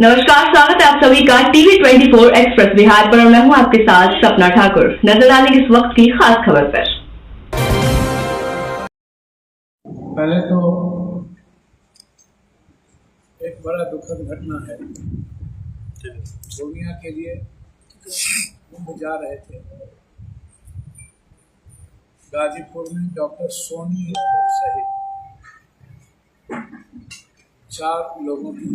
नमस्कार, स्वागत है आप सभी का टीवी 24 एक्सप्रेस बिहार पर। मैं हूं आपके साथ सपना ठाकुर। नजर डालेंगे इस वक्त की खास खबर पर। पहले तो एक बड़ा दुखद घटना है। पूर्णिया के लिए कुंभ जा रहे थे। गाजीपुर में डॉक्टर सोनी सहित 4 लोगों की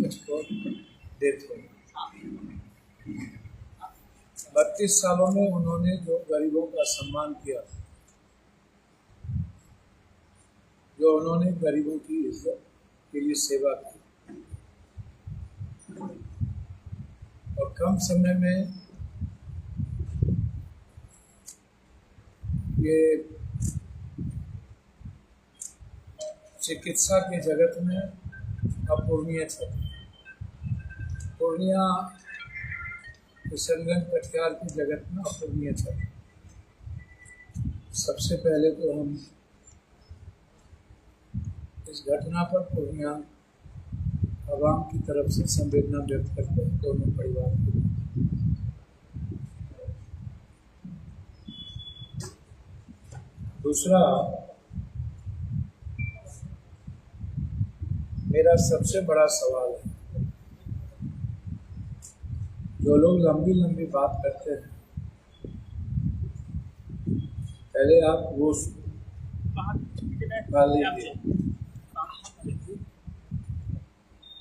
डेथ हो गई। 32 सालों में उन्होंने जो गरीबों का सम्मान किया, जो उन्होंने गरीबों की इज्जत के लिए सेवा की, और कम समय में ये चिकित्सा के जगत में अपूर्णीय क्षति। पूर्णिया किशनगंज कटिहार की जगत में अपूर्णीय क्षति। सबसे पहले तो हम इस घटना पर पूर्णिया आवाम की तरफ से संवेदना व्यक्त करते हैं दोनों परिवार के लिए। दूसरा, मेरा सबसे बड़ा सवाल है, जो लोग लंबी लंबी बात करते हैं, पहले आप वो डाल लीजिए।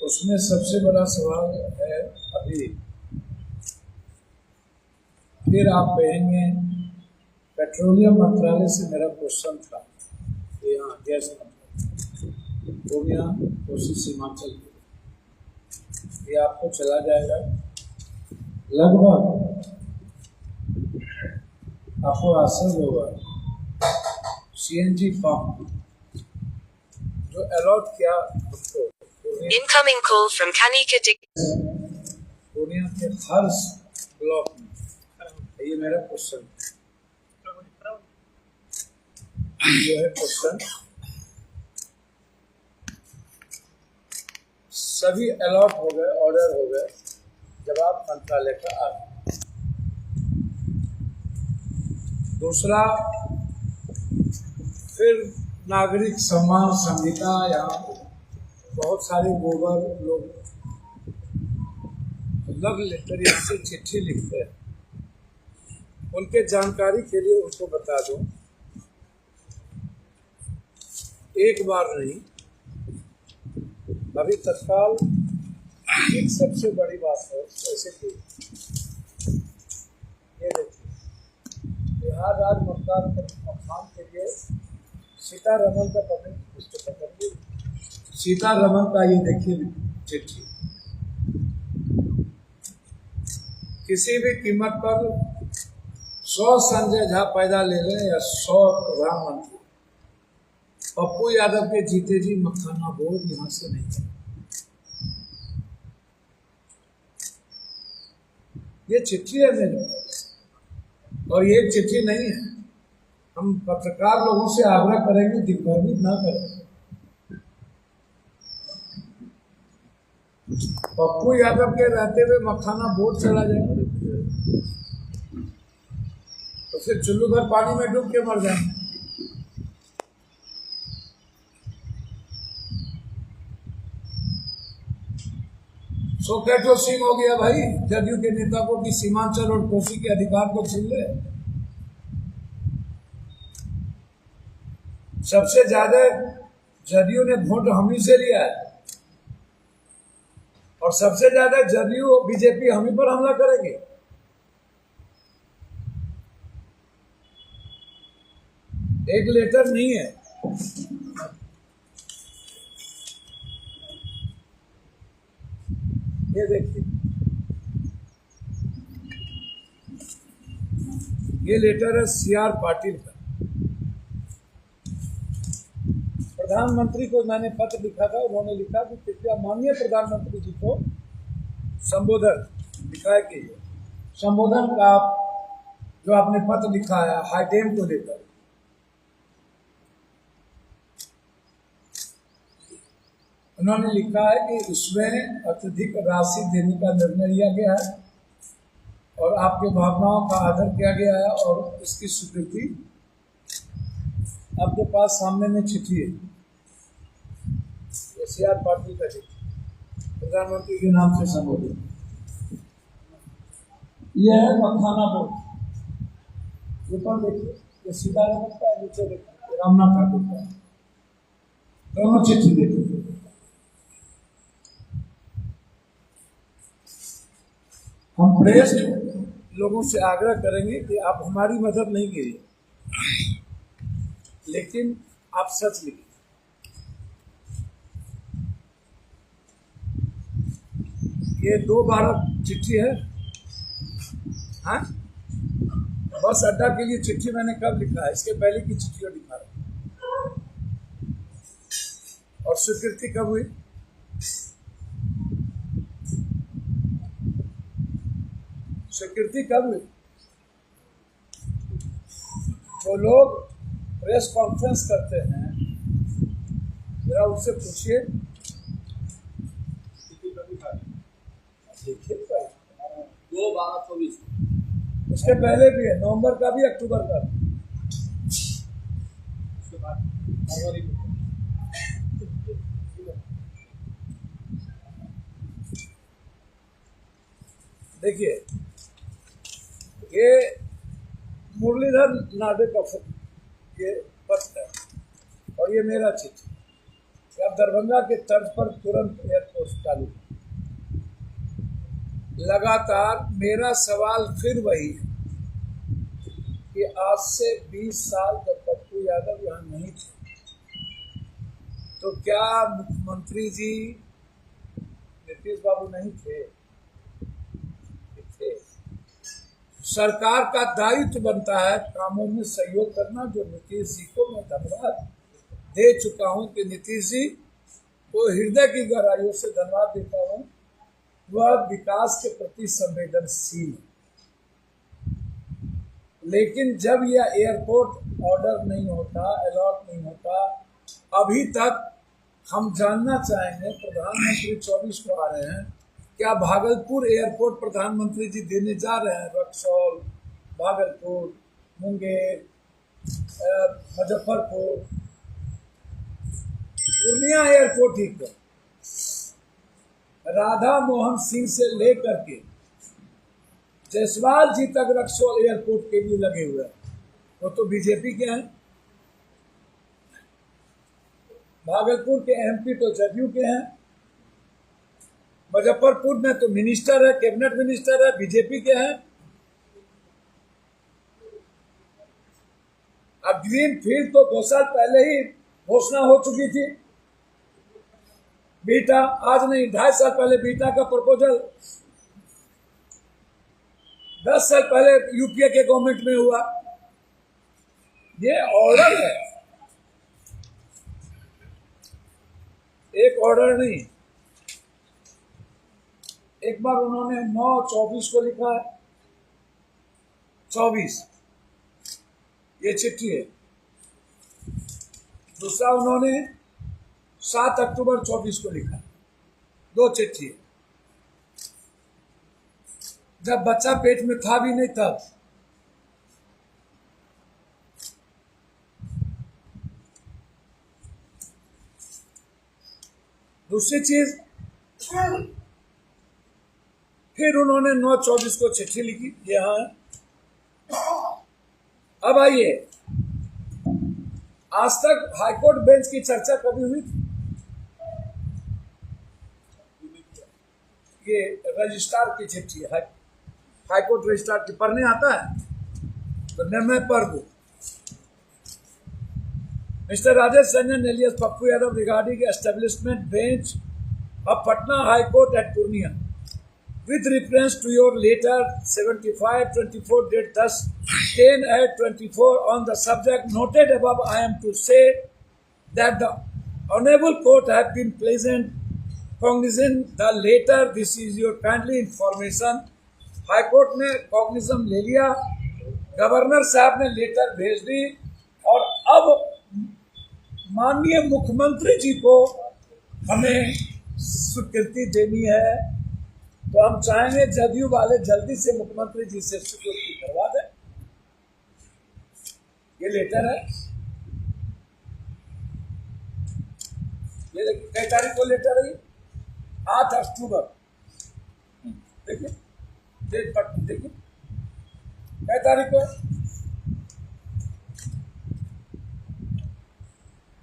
उसमें सबसे बड़ा सवाल है, अभी फिर आप कहेंगे पेट्रोलियम मंत्रालय से मेरा क्वेश्चन था, यहाँ गैस पूर्णिया कोसी सीमांचल ये आपको चला जाएगा। लगभग आपको आश्चर्य होगा, सीएनजी पंप जो अलॉट किया उसको Incoming call from Kanika Purnia के हर ब्लॉक में, ये मेरा क्वेश्चन जो है। क्वेश्चन सभी अलॉट हो गए, ऑर्डर हो गए, जवाब मंत्रालय का आ गया। दूसरा, फिर नागरिक सम्मान संहिता, यहाँ बहुत सारे गोबर लोग लव लेटर यहाँ से चिट्ठी लिखते हैं। उनके जानकारी के लिए उनको बता दूं, एक बार नहीं, अभी तत्काल एक सबसे बड़ी बात है। जैसे कि ये देखिए, बिहार राज्य मतदान के लिए सीतारमन का पत्र, सीतारमन का ये देखिए चिट्ठी, किसी भी कीमत पर 100 संजय झा पैदा ले लें या 100 प्रधानमंत्री, पप्पू यादव के जीते जी मखाना बोर्ड यहाँ से नहीं है। ये चिट्ठी है मेरे पास, और ये चिट्ठी नहीं है। हम पत्रकार लोगों से आग्रह करेंगे दिग्भ्रमित ना करें। पप्पू यादव के रहते हुए मखाना बोर्ड चला जाए तो फिर चुल्लू भर पानी में डूब के मर जाएंगे। सोकेटो सिंह हो गया भाई, जदयू के नेता को कि सीमांचल और कोसी के अधिकार को छीन ले। सबसे ज्यादा जदयू ने वोट हम ही से लिया है, और सबसे ज्यादा जदयू और बीजेपी हम ही पर हमला करेंगे। एक लेटर नहीं है। ये देखिए, ये लेटर है सीआर पाटिल का। प्रधानमंत्री को मैंने पत्र लिखा था, उन्होंने लिखा कि कृपया माननीय प्रधानमंत्री जी को संबोधन लिखा है कि संबोधन का जो आपने पत्र लिखा है हाईडेम को लेकर, उन्होंने लिखा है कि इसमें अत्यधिक राशि देने का निर्णय लिया गया है और आपके भावनाओं का आदर किया गया है और इसकी स्वीकृति आपके पास सामने में चिट्ठी है, सीआर पार्टी का चिट्ठी प्रधानमंत्री के नाम से संबोधित। यह है मखाना बोर्ड, ऊपर देखिए, ये सीधा रखता है, नीचे देखिए रामनाथ ठाकुर का, दोनों चिट्ठी देखिए। हम प्रेस लोगों से आग्रह करेंगे कि आप हमारी मदद नहीं कीजिए, लेकिन आप सच लिखिए। ये 2/12 चिट्ठी है। हाँ, बस अड्डा के लिए चिट्ठी मैंने कब लिखा है, इसके पहले की चिट्ठी लिखा है। और स्वीकृति कब हुई? स्वीकृति कब हुई? जो लोग प्रेस कॉन्फ्रेंस करते हैं, जरा उनसे पूछिए, देखिए 2/12/24 उसके पहले भी है, नवंबर का भी, अक्टूबर का भी। उसके बाद फरवरी में। देखिए, ये मुरलीधर नाडे का ये पत्र है और ये मेरा चिट्ठी। अब दरभंगा के तर्ज पर तुरंत एयरपोर्ट चालू। लगातार मेरा सवाल फिर वही है कि आज से 20 साल जब पप्पू यादव यहाँ नहीं थे, तो क्या मुख्यमंत्री जी नीतीश बाबू नहीं थे? सरकार का दायित्व बनता है कामों में सहयोग करना, जो नीतीश जी को मैं धन्यवाद दे चुका हूं कि नीतीश जी को हृदय की गहराइयों से धन्यवाद देता हूं, वह विकास के प्रति संवेदनशील। लेकिन जब यह एयरपोर्ट ऑर्डर नहीं होता, अलॉट नहीं होता, अभी तक हम जानना चाहेंगे, प्रधानमंत्री 24 को आ रहे हैं, क्या भागलपुर एयरपोर्ट प्रधानमंत्री जी देने जा रहे हैं? रक्सौल, भागलपुर, मुंगेर, मुजफ्फरपुर, पूर्णिया एयरपोर्ट ही को राधा मोहन सिंह से लेकर के जायसवाल जी तक रक्सौल एयरपोर्ट के लिए लगे हुए हैं। वो तो बीजेपी के हैं। भागलपुर के एमपी तो जदयू के हैं। मुजफ्फरपुर में तो मिनिस्टर है, कैबिनेट मिनिस्टर है, बीजेपी के हैं। अब ग्रीन फील्ड तो 2 साल पहले ही घोषणा हो चुकी थी। बीटा आज नहीं, 2.5 साल पहले बीटा का प्रपोजल 10 साल पहले यूपीए के गवर्नमेंट में हुआ। ये ऑर्डर है, एक ऑर्डर नहीं। एक बार उन्होंने 9/24 को लिखा है, 24 ये चिट्ठी है। दूसरा उन्होंने 7 अक्टूबर 24 को लिखा है, 2 चिट्ठी है। जब बच्चा पेट में था भी नहीं तब। दूसरी चीज, फिर उन्होंने 9/24 को चिट्ठी लिखी, यहां है। अब आइए, आज तक हाईकोर्ट बेंच की चर्चा कभी हुई थी? ये रजिस्ट्रार की चिट्ठी है, हाईकोर्ट रजिस्ट्रार की। पढ़ने आता है तो मैं पढ़ दूं। Mister Rajesh Ranjan alias Pappu Yadav regarding establishment bench of Patna high court at Purnia with reference to your letter 75/24 date thus 10/24 on the subject noted above, I am to say that the Honorable Court have been pleasant cognizant the letter. This is your kindly information. High court ने कॉग्निजन ले लिया, governor साहब ने letter भेज दी और अब माननीय मुख्यमंत्री जी को हमें स्वीकृति देनी है तो हम चाहेंगे जदयू वाले जल्दी से मुख्यमंत्री जी से स्वीकृति करवा दें। ये लेटर है, ये देखिए कई तारीख को लेटर है, 8 अक्टूबर। देखिए डेट पर देखिए कई तारीख को।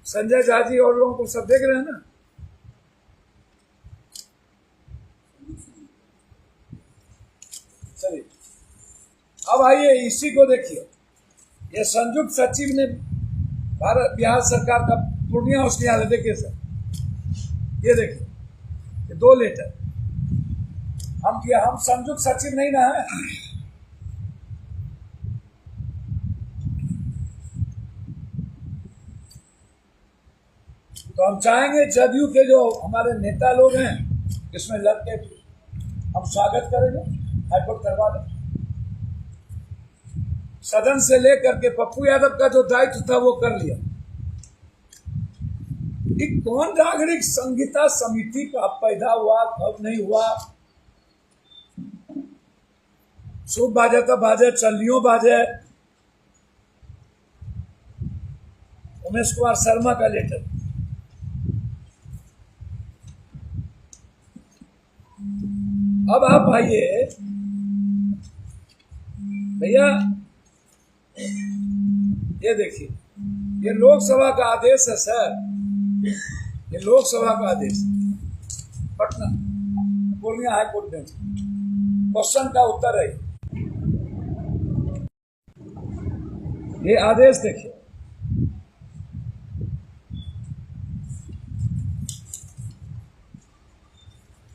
संजय झा जी और लोगों को सब देख रहे हैं ना। चलिए अब आइए इसी को देखिए। ये संयुक्त सचिव ने बिहार सरकार का पूर्णिया उच्च न्यायालय, देखिए सर, ये देखिए ये 2 लेटर। हम संयुक्त सचिव नहीं ना है। तो हम चाहेंगे जदयू के जो हमारे नेता लोग हैं इसमें लग के हम स्वागत करेंगे, हाईकोर्ट करवा दें। सदन से लेकर के पप्पू यादव का जो दायित्व था वो कर लिया। एक कौन नागरिक संहिता समिति का पैदा हुआ, कब नहीं हुआ, शुभ बाजे तो बाजे, चलियों बाजे। उमेश कुमार शर्मा का लेटर। अब आप आइए भैया, ये देखिए ये लोकसभा का आदेश है सर, ये लोकसभा का आदेश Patna Purnia high court bench. Question का उत्तर है ये आदेश, देखिए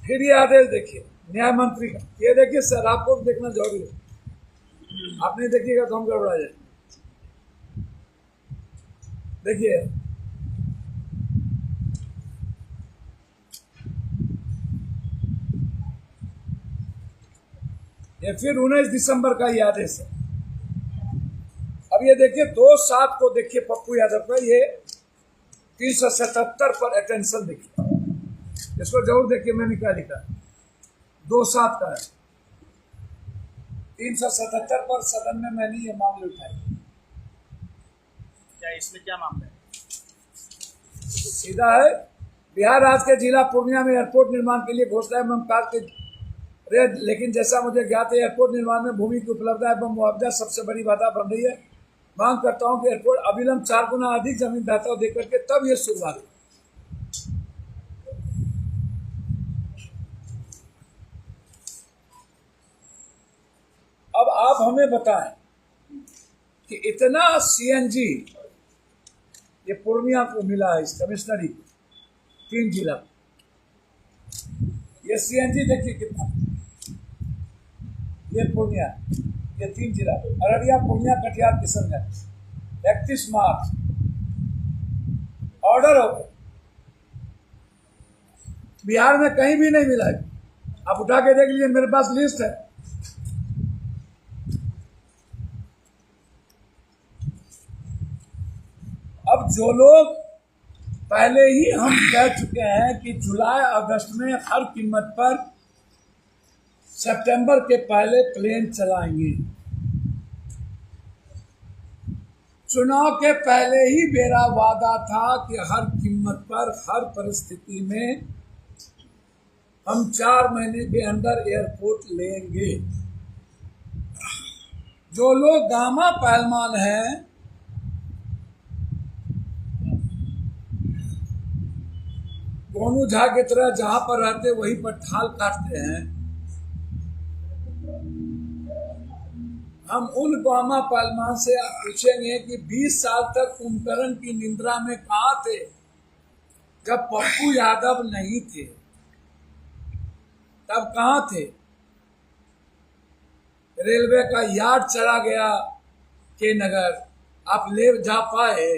फिर ये आदेश देखिए न्याय मंत्री का। ये देखिए सर, आपको देखना जरूरी है, आप नहीं देखिएगा तो हम गड़बड़ा जाए। देखिए ये फिर 19 दिसंबर का ये आदेश है। अब ये देखिए 2/7 को देखिए पप्पू यादव का ये 377 पर अटेंशन देखिए, इसको जरूर देखिए, मैंने क्या लिखा है 2/7 का है। 377 पर सदन में मैंने ये मामले उठाए। क्या इसमें क्या मामला है? सीधा है, बिहार राज्य के जिला पूर्णिया में एयरपोर्ट निर्माण के लिए घोषणा एवं कार्य के, लेकिन जैसा मुझे ज्ञात है एयरपोर्ट निर्माण में भूमि की उपलब्धता एवं मुआवजा सबसे बड़ी बाधा बन रही है। मांग करता हूं कि एयरपोर्ट अविलंब 4 गुना अधिक जमीन दाताओं देकर के तब ये शुरुआत हो। अब आप हमें बताएं कि इतना सीएनजी ये पूर्णिया को मिला है, इस कमिश्नरी 3 जिला, ये सीएनजी देखिए कितना, ये पूर्णिया, ये 3 जिला, अररिया, पूर्णिया, कटिहार, किशनगंज। 31 मार्च ऑर्डर हो गए, बिहार में कहीं भी नहीं मिला है। आप उठा के देख लीजिए, मेरे पास लिस्ट है। अब जो लोग पहले ही हम कह चुके हैं कि जुलाई अगस्त में हर कीमत पर सितंबर के पहले प्लेन चलाएंगे, चुनाव के पहले ही मेरा वादा था कि हर कीमत पर हर परिस्थिति में हम 4 महीने के अंदर एयरपोर्ट लेंगे। जो लोग गामा पहलवान हैं, गोनू झा की तरह जहां पर रहते वहीं पर ठाल काटते हैं, हम उन गामा पहलवान से पूछेंगे कि 20 साल तक कुंभकर्ण की निंद्रा में कहां थे जब पप्पू यादव नहीं थे, तब कहां थे? रेलवे का यार्ड चला गया के नगर, आप ले जा पाए?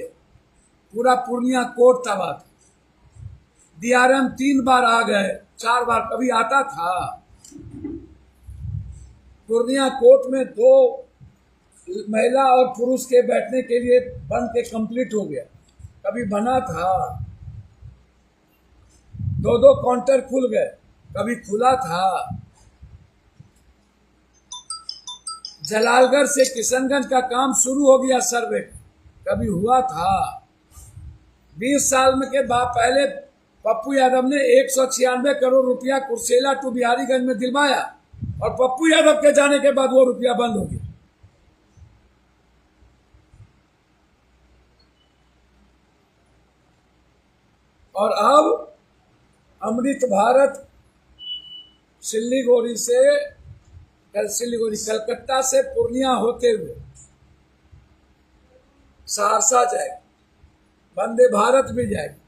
पूरा पूर्णिया कोर्ट तबाह था। डीआरएम 3 बार आ गए, 4 बार कभी आता था? पूर्णिया कोर्ट में 2 महिला और पुरुष के बैठने के लिए बन के कंप्लीट हो गया, कभी बना था? दो काउंटर खुल गए, कभी खुला था। जलालगढ़ से किशनगंज का काम शुरू हो गया सर्वे, कभी हुआ था। 20 साल में के बाद पहले पप्पू यादव ने 196 करोड़ रुपया कुर्सेला टू बिहारीगंज में दिलवाया, और पप्पू यादव के जाने के बाद वो रुपया बंद हो गया। और अब अमृत भारत सिल्लीगुड़ी कलकत्ता से पूर्णिया होते हुए सहरसा जाएगी, वंदे भारत भी जाएगी।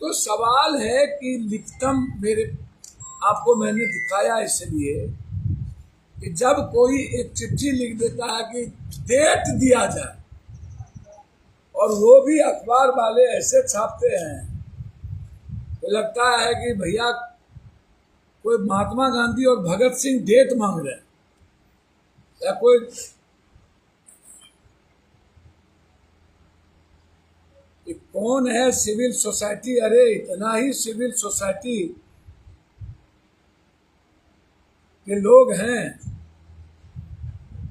तो सवाल है कि लिखतम आपको मैंने दिखाया इसलिए कि जब कोई एक चिट्ठी लिख देता है कि डेट दिया जाए, और वो भी अखबार वाले ऐसे छापते हैं तो लगता है कि भैया कोई महात्मा गांधी और भगत सिंह डेट मांग रहे हैं, या कोई कौन है सिविल सोसाइटी। अरे इतना ही सिविल सोसाइटी के लोग हैं,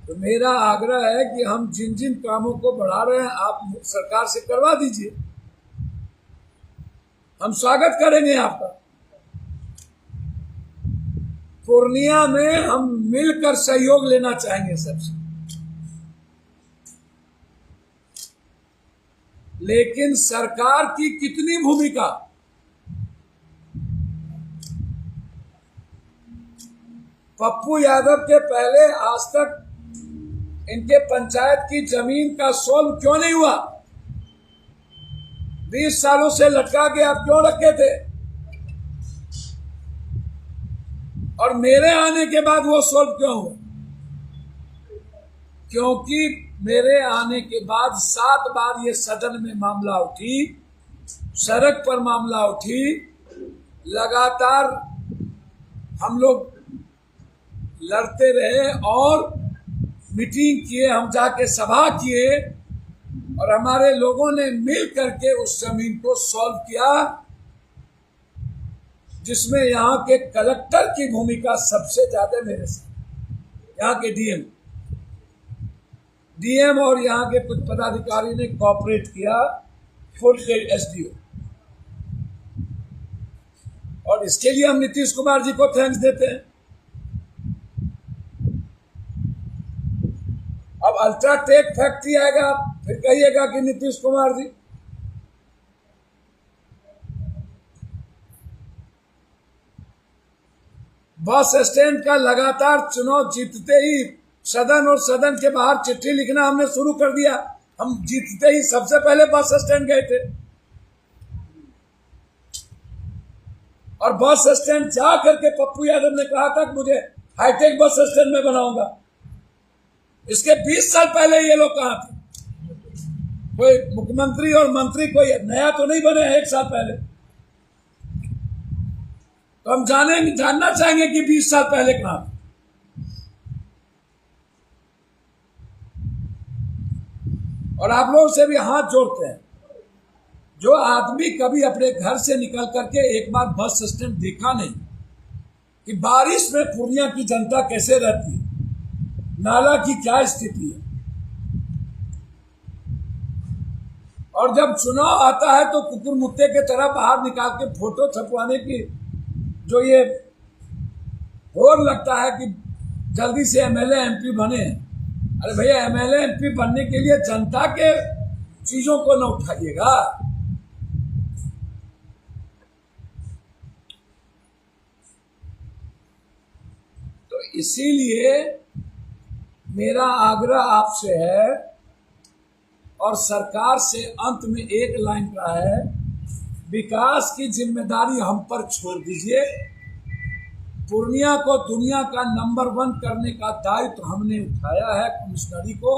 तो मेरा आग्रह है कि हम जिन जिन कामों को बढ़ा रहे हैं आप सरकार से करवा दीजिए, हम स्वागत करेंगे आपका। पूर्णिया में हम मिलकर सहयोग लेना चाहेंगे सबसे, लेकिन सरकार की कितनी भूमिका, पप्पू यादव के पहले आज तक इनके पंचायत की जमीन का सोल्व क्यों नहीं हुआ? 20 सालों से लटका के आप क्यों रखे थे? और मेरे आने के बाद वो सोल्व क्यों हुआ? क्योंकि मेरे आने के बाद 7 बार ये सदन में मामला उठी, सड़क पर मामला उठी, लगातार हम लोग लड़ते रहे और मीटिंग किए, हम जाके सभा किए, और हमारे लोगों ने मिल करके उस जमीन को सॉल्व किया, जिसमें यहाँ के कलेक्टर की भूमिका सबसे ज्यादा मेरे साथ, यहाँ के डीएम और यहाँ के कुछ पदाधिकारी ने कोऑपरेट किया, खुद के एसडीओ, और इसके लिए हम नीतीश कुमार जी को थैंक्स देते हैं। अब अल्ट्राटेक फैक्ट्री आएगा, फिर कहिएगा कि नीतीश कुमार जी। बस स्टैंड का लगातार चुनाव जीतते ही सदन और सदन के बाहर चिट्ठी लिखना हमने शुरू कर दिया। हम जीतते ही सबसे पहले बस स्टैंड गए थे, और बस स्टैंड जा करके पप्पू यादव ने कहा था कि मुझे हाईटेक बस स्टैंड में बनाऊंगा। इसके 20 साल पहले ये लोग कहाँ थे? कोई मुख्यमंत्री और मंत्री कोई नया तो नहीं बने 1 साल पहले। तो हम जानना चाहेंगे कि 20 साल पहले कहाँ थे। और आप लोगों से भी हाथ जोड़ते हैं, जो आदमी कभी अपने घर से निकल करके एक बार बस स्टैंड देखा नहीं कि बारिश में पूर्णिया की जनता कैसे रहती है, नाला की क्या स्थिति है, और जब चुनाव आता है तो कुकुर मुत्ते के तरह बाहर निकाल के फोटो छपवाने की जो ये होड़ लगता है कि जल्दी से एमएलए एमपी बने। अरे भैया, एमएलए एमपी बनने के लिए जनता के चीजों को न उठाइएगा। तो इसीलिए मेरा आग्रह आपसे है, और सरकार से अंत में एक लाइन का है, विकास की जिम्मेदारी हम पर छोड़ दीजिए। पूर्णिया को दुनिया का नंबर 1 करने का दायित्व हमने उठाया है कमिश्नरी को।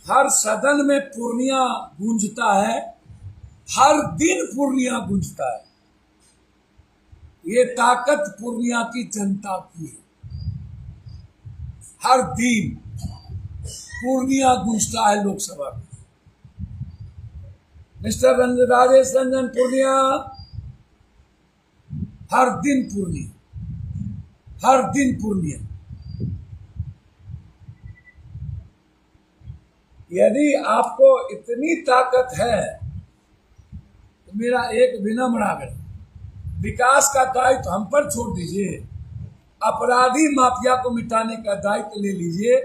हर सदन में पूर्णिया गूंजता है, हर दिन पूर्णिया गूंजता है। ये ताकत पूर्णिया की जनता की है। हर दिन पूर्णिया गूंजता है लोकसभा में। मिस्टर राजेश रंजन पूर्णिया हर दिन पूर्णिया, हर दिन पूर्णिया। यदि आपको इतनी ताकत है तो मेरा एक विनम्र आग्रह, विकास का दायित्व हम पर छोड़ दीजिए, अपराधी माफिया को मिटाने का दायित्व ले लीजिए।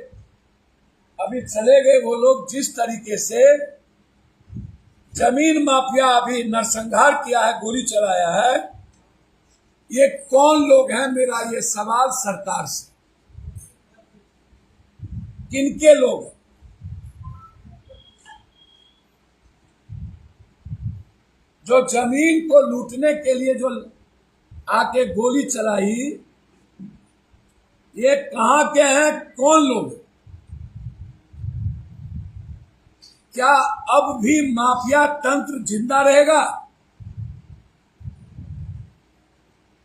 अभी चले गए वो लोग जिस तरीके से जमीन माफिया अभी नरसंहार किया है, गोली चलाया है, ये कौन लोग हैं? मेरा ये सवाल सरकार से, किनके लोग हैं? जो जमीन को लूटने के लिए जो आके गोली चलाई, ये कहां के हैं? कौन लोग हैं? क्या अब भी माफिया तंत्र जिंदा रहेगा?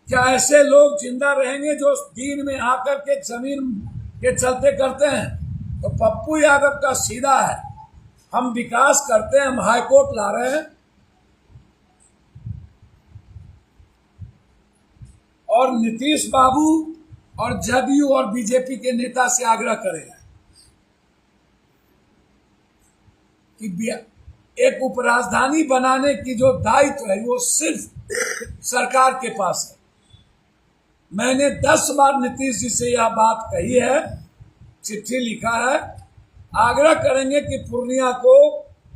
क्या ऐसे लोग जिंदा रहेंगे जो दिन में आकर के जमीन के चलते करते हैं? तो पप्पू यादव का सीधा है, हम विकास करते हैं, हम हाईकोर्ट ला रहे हैं और नीतीश बाबू और जदयू और बीजेपी के नेता से आग्रह करेगा कि एक उपराजधानी बनाने की जो दायित्व है वो सिर्फ सरकार के पास है। मैंने 10 बार नीतीश जी से यह बात कही है, चिट्ठी लिखा है, आग्रह करेंगे कि पूर्णिया को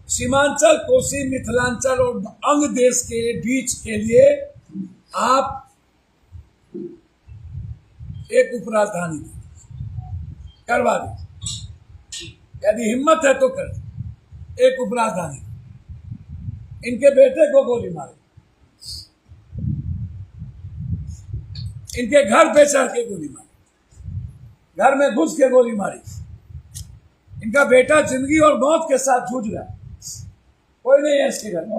सीमांचल, कोसी, मिथिलांचल और अंग देश के बीच के लिए आप एक उपराजधानी करवा दीजिए। यदि हिम्मत है तो कर एक उपराजधानी। इनके बेटे को गोली मारी, इनके घर पे चढ़ के गोली मारी, घर में घुस के गोली मारी। इनका बेटा जिंदगी और मौत के साथ जूझ रहा है, कोई नहीं है इसके घर में।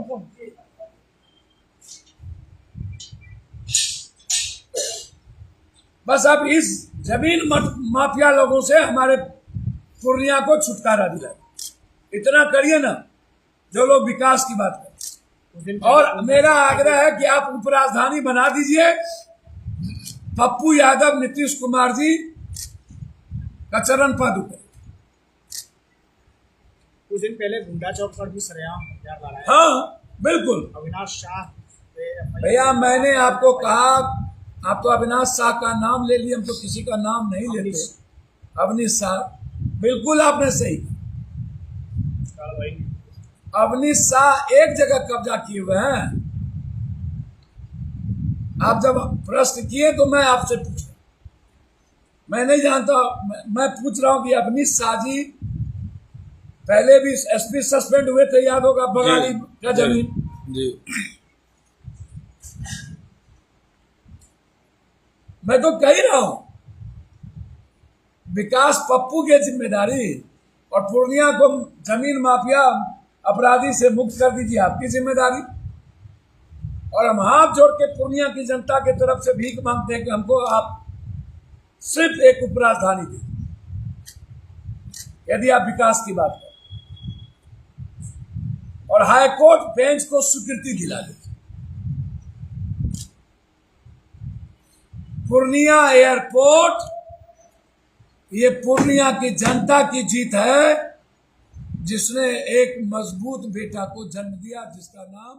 बस अब इस जमीन माफिया लोगों से हमारे पूर्णिया को छुटकारा दिलाए, इतना करिए ना, जो लोग विकास की बात करें। और मेरा आग्रह है कि आप उपराजधानी बना दीजिए। पप्पू यादव, नीतीश कुमार जी का चरण पादुका। कुछ दिन पहले गुंडा चौक पर भी सरेआम हथियार लड़ाया। हाँ बिल्कुल, अविनाश शाह भैया मैंने आपको कहा, आप तो अविनाश शाह का नाम ले लिए, हम तो किसी का नाम नहीं लेते। अवनीश शाह, बिल्कुल आपने सही। अवनीश शाह एक जगह कब्जा किए हुए हैं। आप जब प्रश्न किए तो मैं आपसे पूछा, मैं नहीं जानता, मैं पूछ रहा हूं कि अवनीश शाह जी पहले भी एसपी सस्पेंड हुए थे, याद होगा, बगाली का जमीन जी। मैं तो कह ही रहा हूं, विकास पप्पू की जिम्मेदारी और पूर्णिया को जमीन माफिया अपराधी से मुक्त कर दीजिए, आपकी जिम्मेदारी। और हम हाथ जोड़ के पूर्णिया की जनता की तरफ से भीख मांगते हैं कि हमको आप सिर्फ एक उपराजधानी दें, यदि आप विकास की बात करें, और हाईकोर्ट बेंच को स्वीकृति दिला दें। पूर्णिया एयरपोर्ट ये पूर्णिया की जनता की जीत है, जिसने एक मजबूत बेटा को जन्म दिया, जिसका नाम